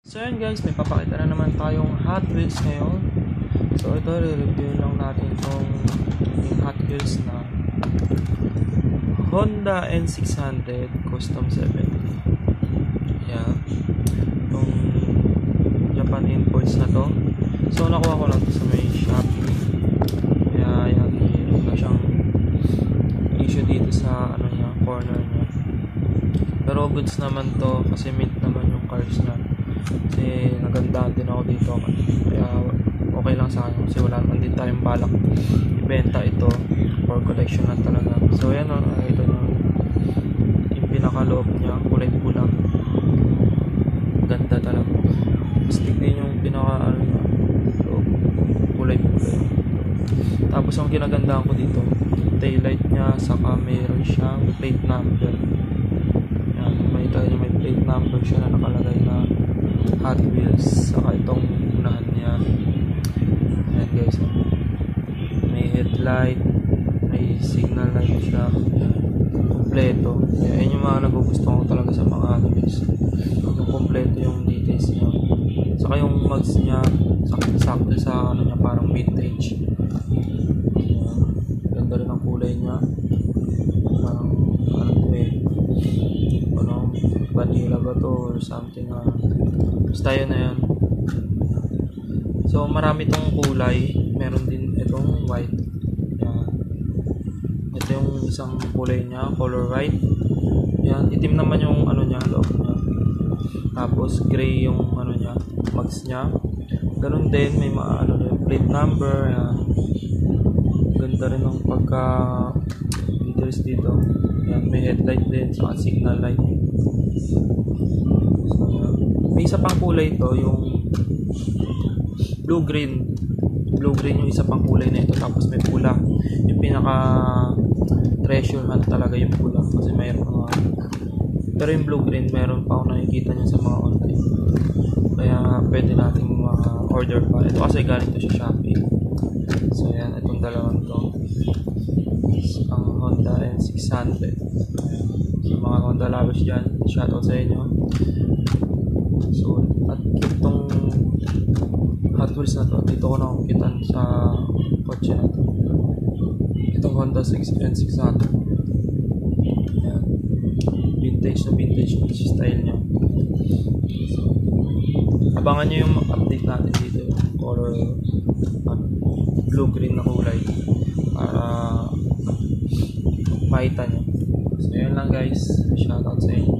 So yun guys, may papakita na naman tayong Hot Wheels ngayon. So ito, re-review lang natin itong Hot Wheels na Honda N600 Custom 70. Yan. Itong Japan imports na to. So nakuha ko lang to sa may Shopee. Kaya yan, mayroon na siyang issue dito sa ano niya, corner niya. Pero goods naman to kasi mint naman yung cars niya. Kasi nagandaan din ako dito, kaya okay lang sa akin kasi wala naman din tayong balak ibenta ito, for collection lang talaga. So yan o, ito yung pinakaloob niya, kulay pula, ganda talaga. Stick din yung pinaka loob, kulay pula. Tapos ang kinagandaan ko dito, taillight niya, saka mayroon siyang plate number. Yan, may plate number siya na nakalagay na Hot Wheels, saka itong unahan niya. Ayan guys, may headlight, may signal light siya, kompleto. Ayan yung mga nagugustuhan ko talaga sa mga Hot Wheels, yung kompleto yung details niya, saka yung mags niya sakto sa ano niya, parang vintage. Ayan, ganda rin ang kulay niya, parang ano to ano, vanilla ba to or something, basta yun na yan. So marami itong kulay, meron din itong white. Yan. Ito yung isang kulay niya, color white. Yan, itim naman yung ano niya, loob niya. Tapos gray yung ano niya, mags niya. Ganun din, may mga ano din, plate number. Yan. Ganda rin ng pagka details dito. Yan, may headlight din, saka signal light. May isa pang kulay ito, yung blue-green yung isa pang kulay na ito. Tapos may pula, yung pinaka treasure hunt talaga yung pula, kasi mayroon pero yung blue-green meron pa ako nakikita niya sa mga online, kaya pwede natin order pa ito kasi galing to sa Shopee. So yan, itong dalawang to, ang Honda N600. So mga Honda lovers dyan, shoutout sa inyo. So, at itong Hot Wheels na to, dito ko nakukitan sa kotse na to, itong Honda N600. Ayan. Vintage yung style nya. So, abangan nyo yung update natin dito, yung color blue-green na kulay, para makita nyo. So yun lang guys, shoutout sa inyo.